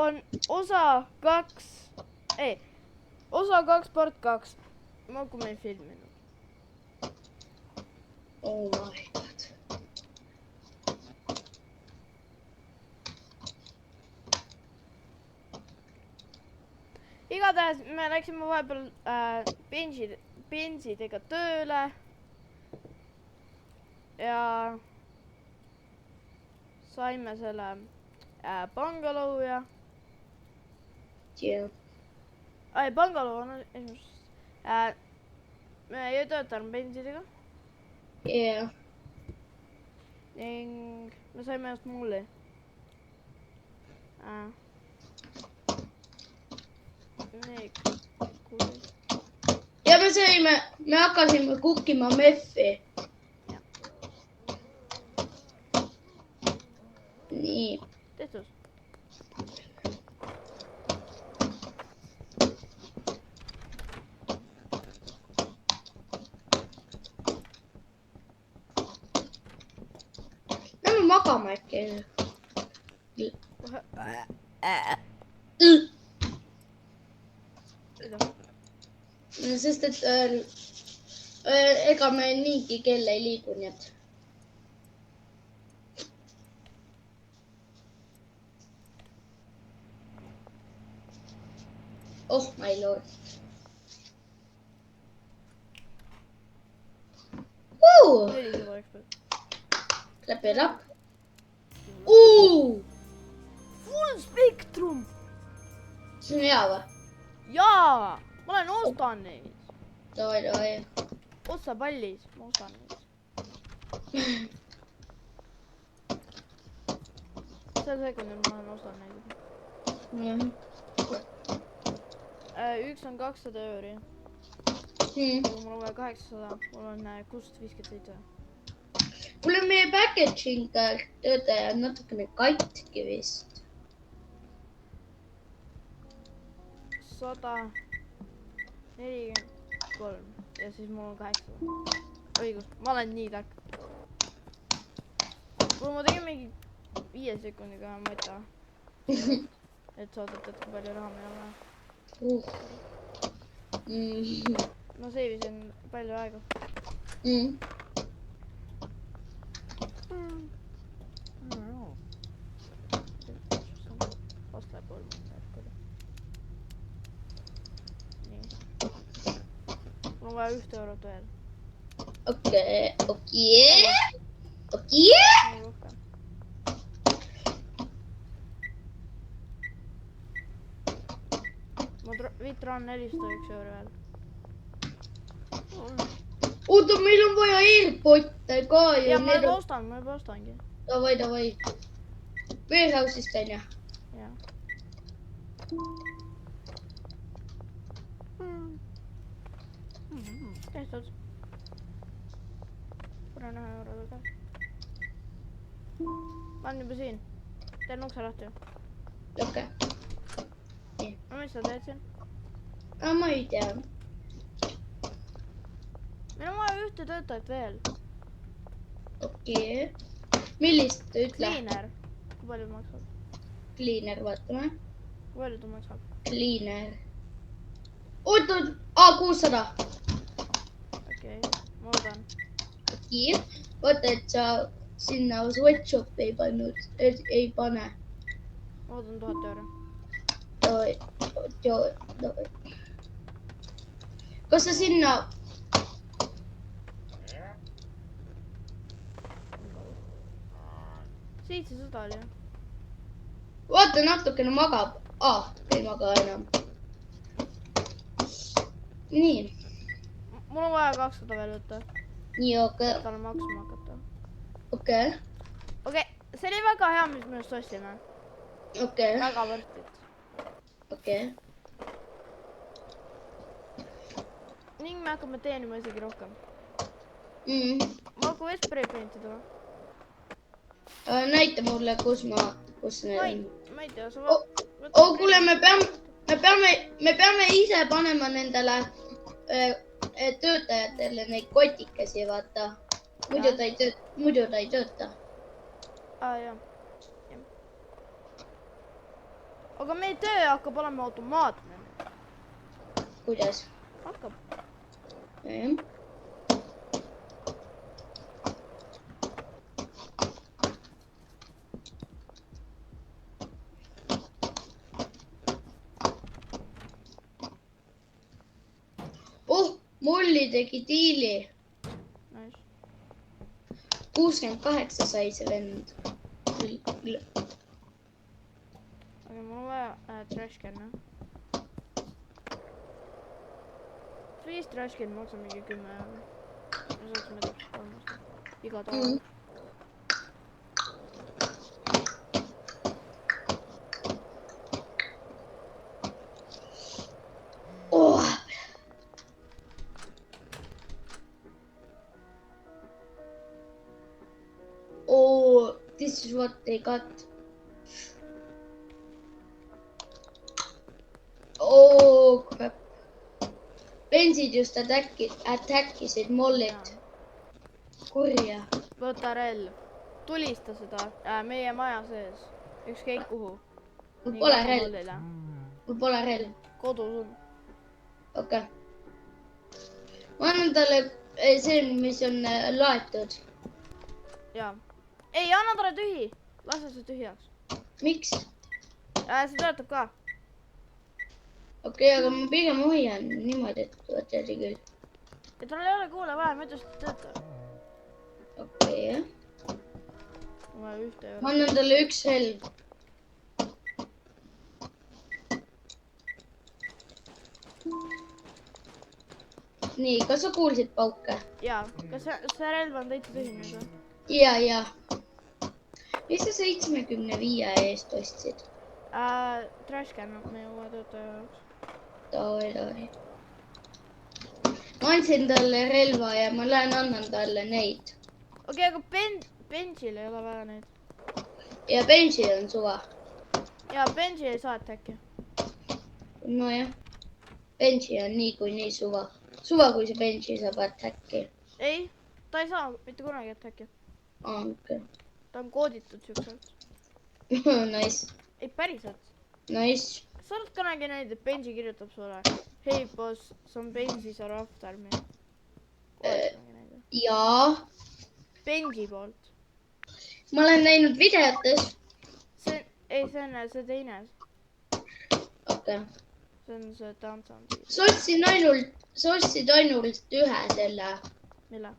on osa 2, osa 2 part 2. Ma kui me ei filminud. Oh my god. Igatahes me läksime vahepeal bensidega tööle. Ja saime selle pangaloo ja... Yeah. Ai, pangaloo on esimest. Me ei töötanud bensidega. Yeah. Ning me saime just mulli. Nii, kuuli. Ja me hakkasime kukkima meffi. Jah. Nii. Tehtud. Lähme magama äkki. Sest et ega me niigi kell ei liigu, nii et. Oh my lord. Clap it up. Full spektrum! See on hea või? Jaa! Ma olen ostan neid. Davai. Otsa pallis, ma ostan neid. Sel sekundil ma olen ostan neid. Üks on 200 euri. Mul on vaja 800, mul on 657. Mul on meie packaging töötaja natukene katki vist. 143 ja siis mul on 800. Õigus, ma olen nii tark. Kui ma tegin mingi 5 sekundiga mõtta, et saada tead kui palju raha meil on vaja. Ma seivisin palju aega. Vast läheb 3 minutit. Nii. Mul on vaja 1 eurot veel. Okei. Nii rohkem. Ma vitraan 401 euro veel. Oota, meil on vaja airpotte ka. Ja ma juba ostangi. Davai. Warehouse'ist on ju? Jah. Tehtud. Kuna 1 euro veel käes. Ma olen juba siin. Teen ukse lahti. Okei. Mis sa teed siin? Ma ei tea. Meil on vaja 1 töötajat veel. Okei. Millist ütle? Cleaner. Kui palju maksab? Cleaner, vaatame. Kui palju ta maksab? Cleaner. Oota, 600. Okei, ma oodan. Okei. Vaata, et sa sinna sweatshopi ei pannud, ei pane. Ma oodan 1000 euro. Davai. Kas sa sinna... 700 oli. Vaata, natukene magab. Ei maga enam. Nii. Mul on vaja 200 veel võtta. Nii, okei. Talle maksma hakata. Okei. See oli väga hea, mis me just ostsime. Okei. Väga võrtit. Okei. Ning me hakkame teenima isegi rohkem. Ma hakkan veel spray paintida või? Näita mulle, kus need on. Ma ei tea, sa Kuule, me peame ise panema nendele töötajatele neid kotikesi, vaata. Muidu ta ei tööta. Jah. aga meie töö hakkab olema automaatne. Kuidas? Hakkab. Molli tegi diili. Nice. 68 sai see vend. Aga mul on vaja trash can'e. 5 trash can'i maksab mingi 10 euro. Me saaksime täpselt 3 osta. Iga tool. This is what they got. Oh crap. Bensid just attackisid mollit. Kurja. Võta relv. Tulista seda meie maja sees. Ükskõik kuhu. Mul pole relv. Mul pole relv. Kodus on. Okei. Ma annan talle see, mis on laetud. Jaa. Ei, anna talle tühi. Lase see tühjaks. Miks? See töötab ka. Okei, aga ma pigem hoian niimoodi, et võtadi küll. Ja tal ei ole kuule vaja, ma ütles, et töötab. Okei, jah. Ma ühte Ma annan talle üks relv. Nii, kas sa kuulsid pauke? Jaa, kas see relv on täitsa tühi nüüd? Ja. Mis sa 75 eest ostsid? Trash can meie uue töötaja jaoks. Tohi. Ma andsin talle relva ja ma lähen annan talle neid. Okei, aga Benjil ei ole vaja neid. Ja Benjil on suva. Jaa, Benji ei saa äkki. Nojah. Benji on nii suva. Suva, kui see Benji saab äkki. Ei, ta ei saa mitte kunagi äkki. Okei. Ta on kooditud siukselt. Nice. Ei, päriselt. Nice. Sa oled kunagi näinud, et Benji kirjutab sulle. Hey boss, some Benjis are after me. Jaa. Benji poolt. Ma olen näinud videotes. See on see teine. Okei. See on see Danson. Sa ostsid ainult ühe selle. Mille?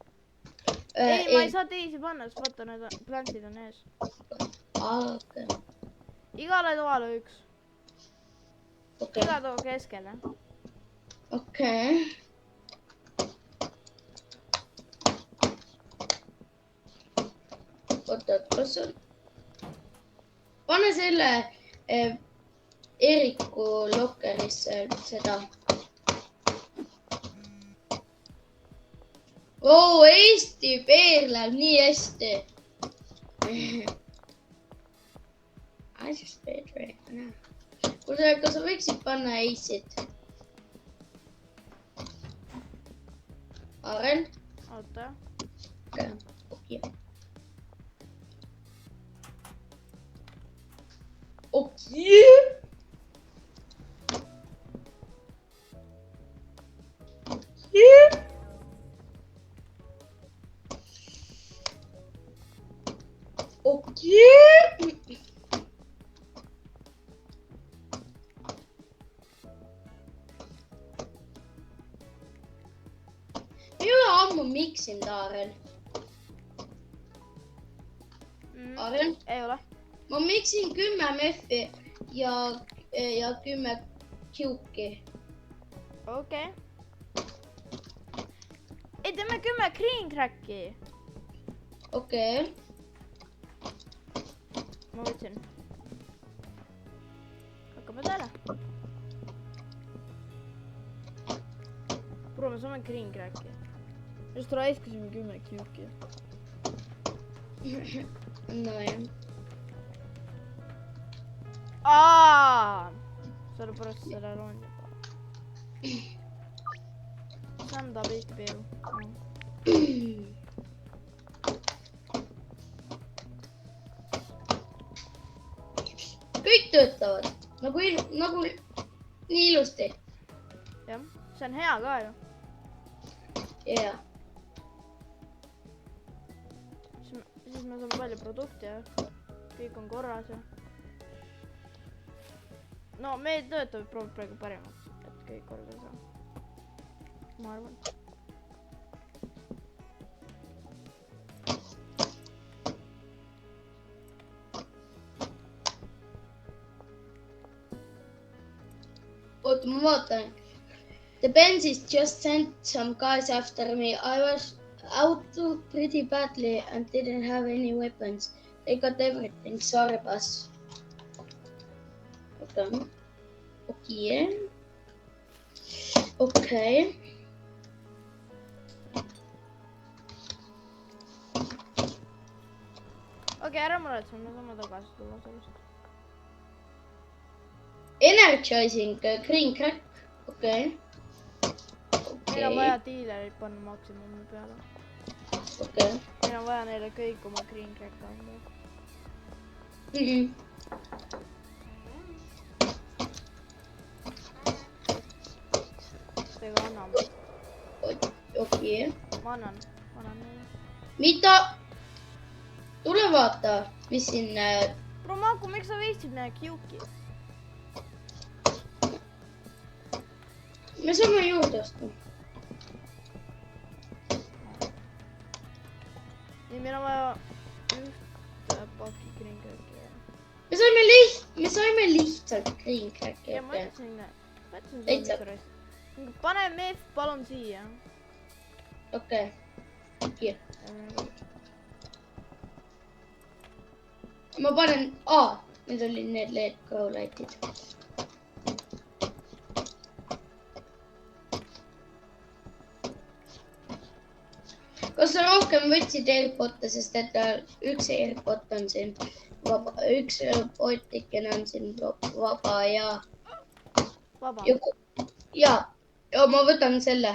Ei, ma ei saa teisi panna, sest vaata, need plantid on ees. Okei. Igale toale üks. Okei. Iga too keskele. Okei. Oota, kas on... Pane selle Eriku lokkerisse seda. Eesti peerleb nii hästi. I just paid right now. Kuule, kas sa võiksid panna Ace'id? Aren? Oota. Okei. Okei. Ei ole ammu miksinud, Aaren. Aaren? Ei ole. Ma miksin 10 meffi ja 10 kiuki. Okei. Ei, teeme 10 green cracki. Okei. Ma võtsin. Hakkame täällä. Bro, me saame green cracki. Just raiskasime 10 kiuki. Nojah. Sellepärast sellel on juba. See on ta pihti peeru. Kõik töötavad. nagu nii ilusti. jah, see on hea ka ju. Jaa. Siis me saame palju produkte ja kõik on korras ja. No meil töötab praegu parimaks, et kõik korda saa. Ma arvan. Oota, ma vaatan. The Benzis just sent some guys after me. I was out pretty badly and didn't have any weapons. They got everything. Sorry, boss. Okay. Okay. Okei, ära muretse, me saame tagasi tulla sellest. Energizing green crack. Okei. Meil on vaja diilerid panna maksimumi peale. Okei. Meil on vaja neile kõik oma green crack anda. Tega anname. Okei. Ma annan neile. Mida? Tule vaata, mis siin... Bro, Marko, miks sa veistsid näe kiuki? Me saame juurde osta. Nii, meil on vaja ühte paki green cracki. Me saime lihtsalt green cracki. Ja ma ütlesin sulle. Pane mees palun siia. Okei. Hier. Ma panen... Need olid need LED grow light'id. Kas sa rohkem võtsid AirPod'e, sest et üks AirPod on siin vaba, üks potikene on siin vaba ja... Vaba? Ja ma võtan selle.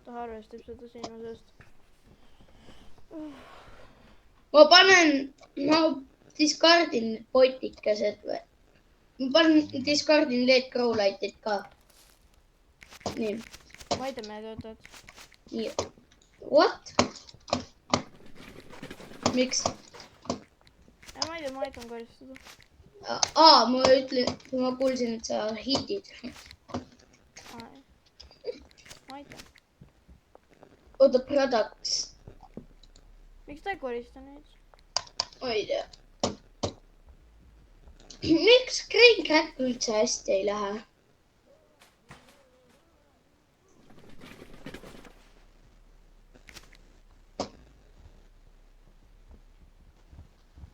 Ta arvestab seda sinu seest. Ma discardin potikesed või? Ma discardin LED grow light'id ka. Nii. Ma ei tea, me töötad. Nii. What? Miks? Ma ei tea, ma aitan karistada. Ma kuulsin, et sa hitid. Ma aitan. Oota, products. Miks ta ei korista neid? Ma ei tea. Miks green crack üldse hästi ei lähe?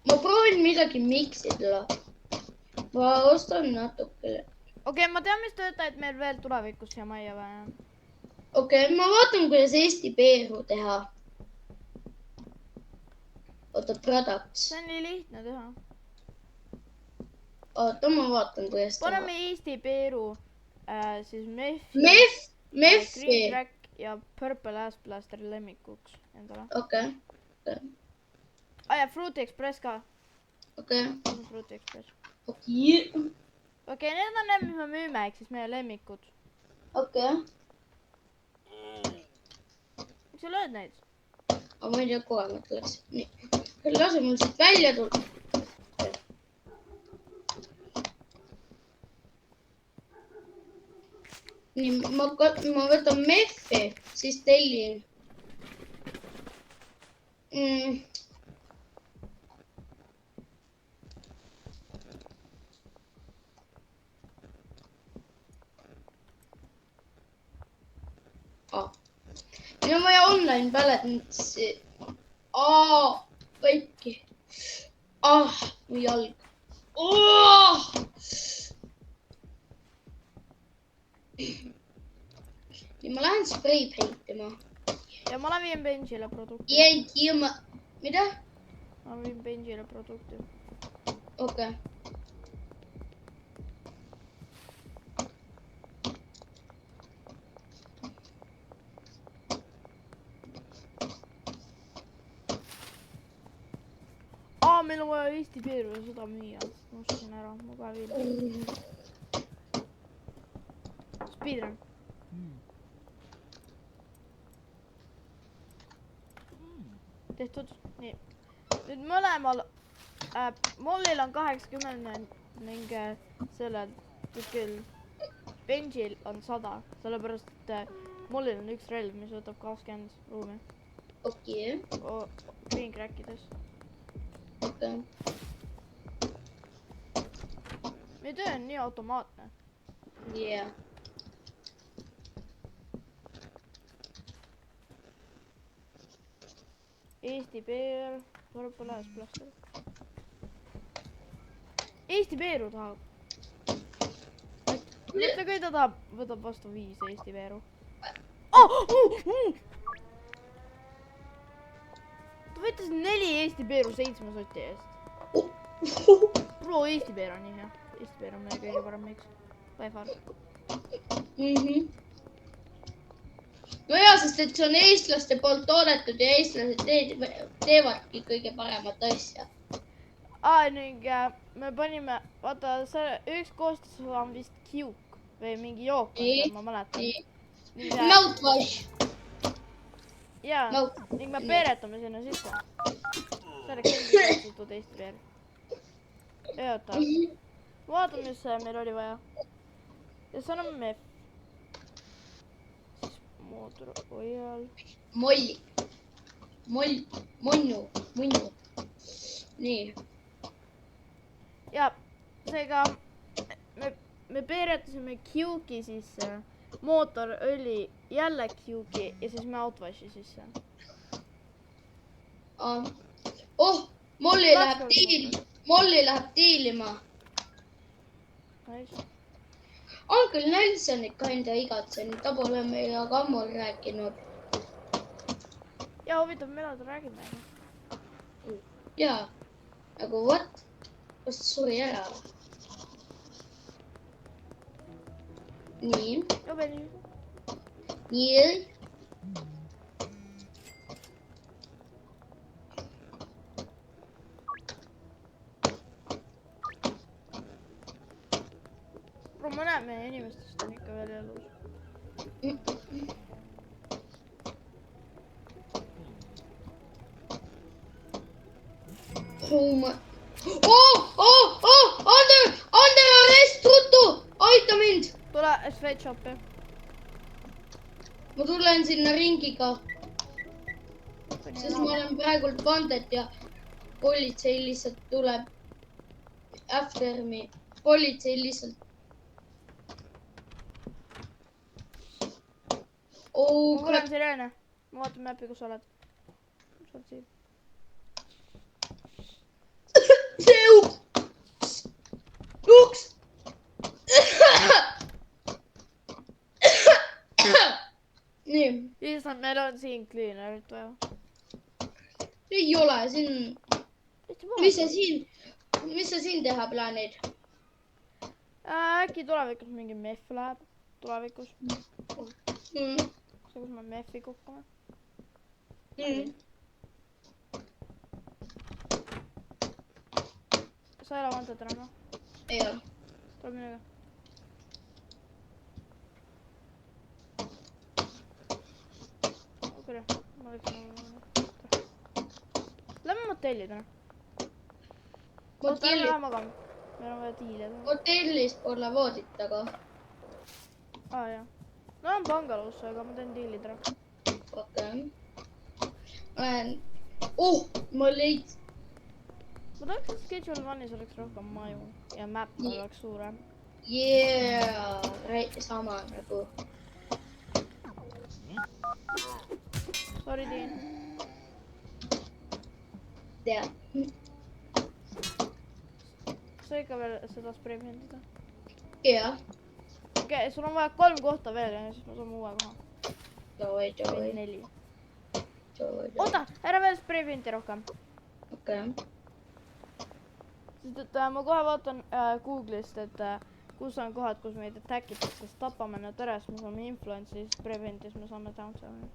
Ma proovin midagi miksida. Ma ostan natukene. Okei, ma tean, mis töötajad meil veel tulevikus siia majja vaja. Okei, ma vaatan, kuidas Eesti peeru teha. Oota, products. See on nii lihtne teha. Oota, ma vaatan, kuidas teha. Paneme Eesti peeru, siis Meffi. Green crack ja Purple Ass Blaster lemmikuks endale. Okei. Ja Fruity Express ka. Okei. Fruity Express. Okei, need on need, mis me müüme, ehk siis meie lemmikud. Okei. Miks sa lööd neid? Aga ma ei tea, kohe mõtleks. Nii. Lase mul siit välja tulla. Nii, ma võtan Meffi, siis tellin. Meil on vaja online balance. Kõiki. Mu jalg. Nii, ma lähen spray paintima. Ja ma lähen Benjile produkti. Mida? Ma lähen Benjile produkti. Okei. meil on vaja Eesti Peeru ja seda müüa. Ma ostsin ära, ma ka veel. Speedrun. Tehtud. Nii. Nüüd mõlemal Mollil on 80 ning sellel kuskil Benjil on 100. Sellepärast, et Mollil on üks relv, mis võtab 20 ruumi. Okei. Green crackides. Okei. Meie töö on nii automaatne. Yeah. Eesti Peer, purple ass plaster. Eesti Peeru tahab. Mõtle, kui ta tahab, võtab vastu 5 Eesti Peeru. Ta võttis 4 Eesti Peeru 7 soti eest. Bro, Eesti Peer on nii hea. Eesti Peer on meie kõige parem miks. By far. No jaa, sest et see on eestlaste poolt toodetud ja eestlased teevadki kõige paremat asja. Ning me panime, vaata, üks koostis on vist kiuk või mingi jook, ma mäletan. Mouthwash. Jaa, ning me peeretame sinna sisse. See oleks engi kutsutud Eesti Peer. Oota, vaatame, mis meil oli vaja. Ja see on MEF. Mootor oil. Munnu. Nii. Ja seega me peeretasime kiuki sisse, mootorõli jälle kiuki ja siis me outwashi sisse. Molli läheb diilima. Nice. Uncle Nelsonit kinda igatsen, ta pole meiega ka ammu rääkinud. Ja huvitav, millal ta räägib meiega? Jaa, nagu what? Kas ta suri ära? Nii. Nii. Mõned meie inimestest on ikka veel elus. Under arrest, tuttu! Aita mind! Tule sweatshopi. Ma tulen sinna ringiga. Sest ma olen praegult vandet ja politsei lihtsalt tuleb after me. Politsei lihtsalt ma kuulen sireene. Ma vaatan mäppi, kus sa oled. Sa oled siin. Uks! Nii. Lihtsalt meil on siin cleanerit vaja. Ei ole, siin... Mis sa siin teha plaanid? Äkki tulevikus mingi MEF läheb. Tulevikus. Kus me MEF-i kukkame. Sa ei ole vantet enam, no? Ei ole. Tuleb minuga. Okei, ma läksin. Lähme motelli täna. Lähme magama. Meil on vaja diile. Hotellis pole voodit, aga... Jah. No on bangalusse, aga ma teen diilid ära. Okei. Ma leid. Ma tahaks, et Schedule 1-is oleks rohkem maju ja map oleks suurem. Sama nagu. Sorry, Dean. Tead. Sa ikka veel seda spray paintida? Jah. Okei, sul on vaja 3 kohta veel ja siis ma saame uue koha. Davai. 4. Oota, ära veel spray painti rohkem. Okei. Sest et ma kohe vaatan Google'ist, et kus on kohad, kus meid attackitakse, sest tapame nad ära, siis me saame influence'i, siis spray painti, siis me saame downside.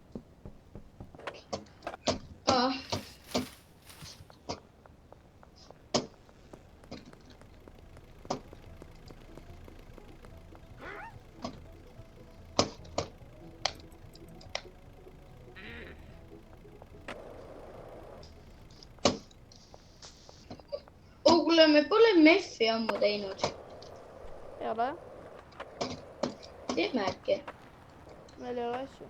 kuule, me pole meffi ammu teinud. Ei ole jah? Teeme äkki. Meil ei ole asju.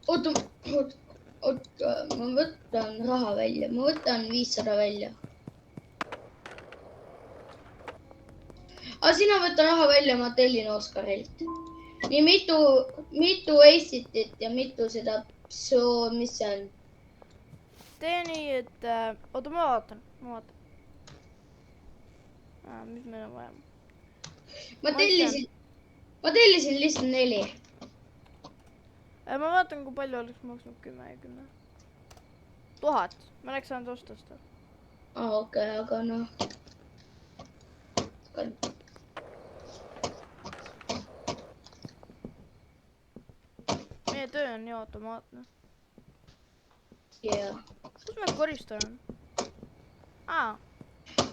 Oota, ma võtan raha välja. Ma võtan 500 välja. Sina võta raha välja, ma tellin Oskarilt. Nii mitu Ace'itit ja mitu seda mis see on? Tee nii, et... oota, ma vaatan. Mis meil on vaja? Ma tellisin lihtsalt 4. Ma vaatan, kui palju oleks maksnud 10 ja 10. 1000. Ma oleks saanud osta seda. Okei, aga noh. Meie töö on nii automaatne. Jaa. Kus me koristame?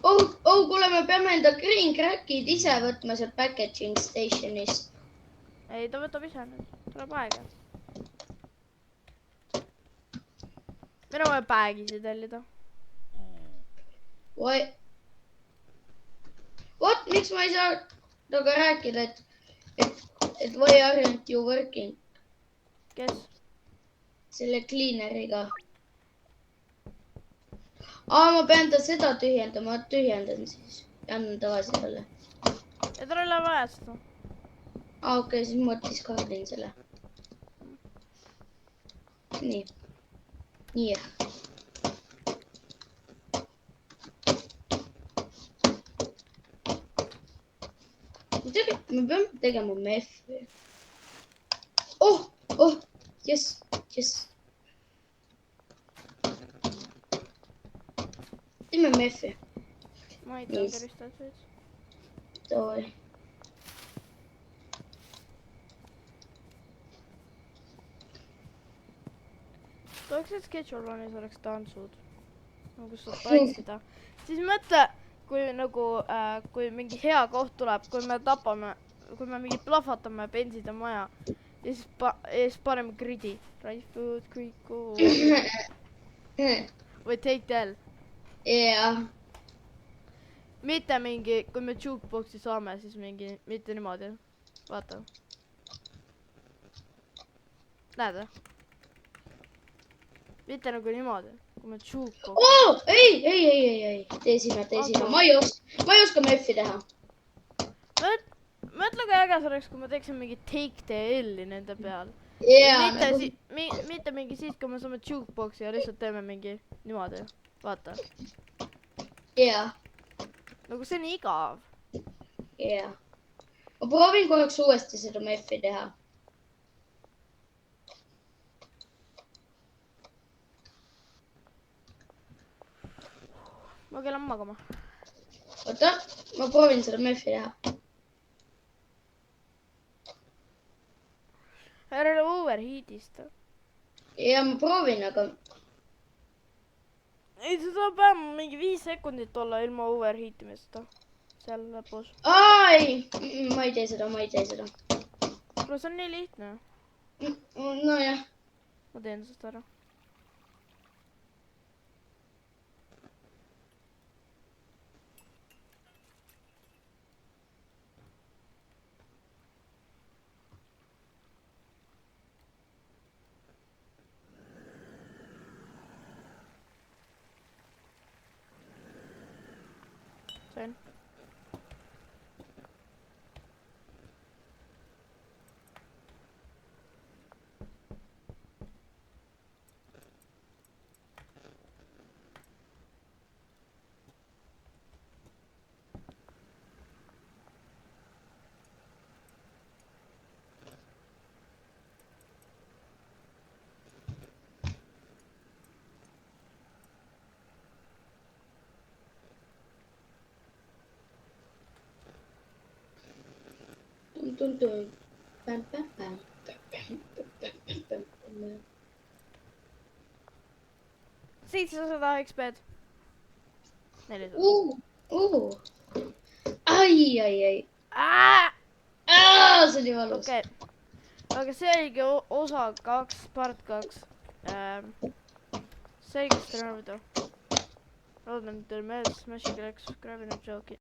Kuule, me peame enda green crack'id ise võtma sealt packaging station'ist. Ei, ta võtab ise nüüd. Tuleb aega. Meil on vaja päägisi tellida. Miks ma ei saa temaga rääkida, et why aren't you working? Kes? Selle cleaneriga. Ma pean ta seda tühjendama, ma tühjendan siis. Ja annan tagasi talle. Ja tal ei ole vaja seda. Okei, siis ma diskardin selle. Nii. Nii. Me peame tegema meffi. Yes. Teeme meffi. Ma ei tea, koristajad veits. Davai. Toeks, et Sketch-Rollonis oleks tantsud. Kus saab tantsida. Siis mõtle, kui nagu, kui mingi hea koht tuleb, kui me tapame, kui me mingi plahvatame benside maja. Ja siis paneme gridi. Right foot, quick go. Või take tell. Jaa. Mitte mingi, kui me jukeboxi saame, siis mingi, mitte niimoodi. Vaata. Näed või? Mitte nagu niimoodi, kui me jukeboxi. Ei. Tee sina. Ma ei oska meffi teha. Mõtle, kui äge see oleks, kui me teeksime mingi take TL-i nende peal. Mitte mingi siis, kui me saame jukeboxi ja lihtsalt teeme mingi niimoodi. Vaata. Jaa. Nagu see on igav. Jaa. Ma proovin korraks uuesti seda meffi teha. Ma keelan magama. Oota, ma proovin seda meffi teha. Ära overheatista. Ja ma proovin, aga... Ei, see saab vähem mingi 5 sekundit olla ilma overheatimista. Seal lõpus. Ei, ma ei tee seda. Kuule, see on nii lihtne. Nojah. Ma teen seda ära. Sain. Tun. Pam. 700 XP-d. 400. Ai. See oli valus. Okei. Aga see oligi osa 2, part 2. See oligi seda rõõmuda. loodan, et teile meeldis Smashi Collects, Grabbing a Joke'i.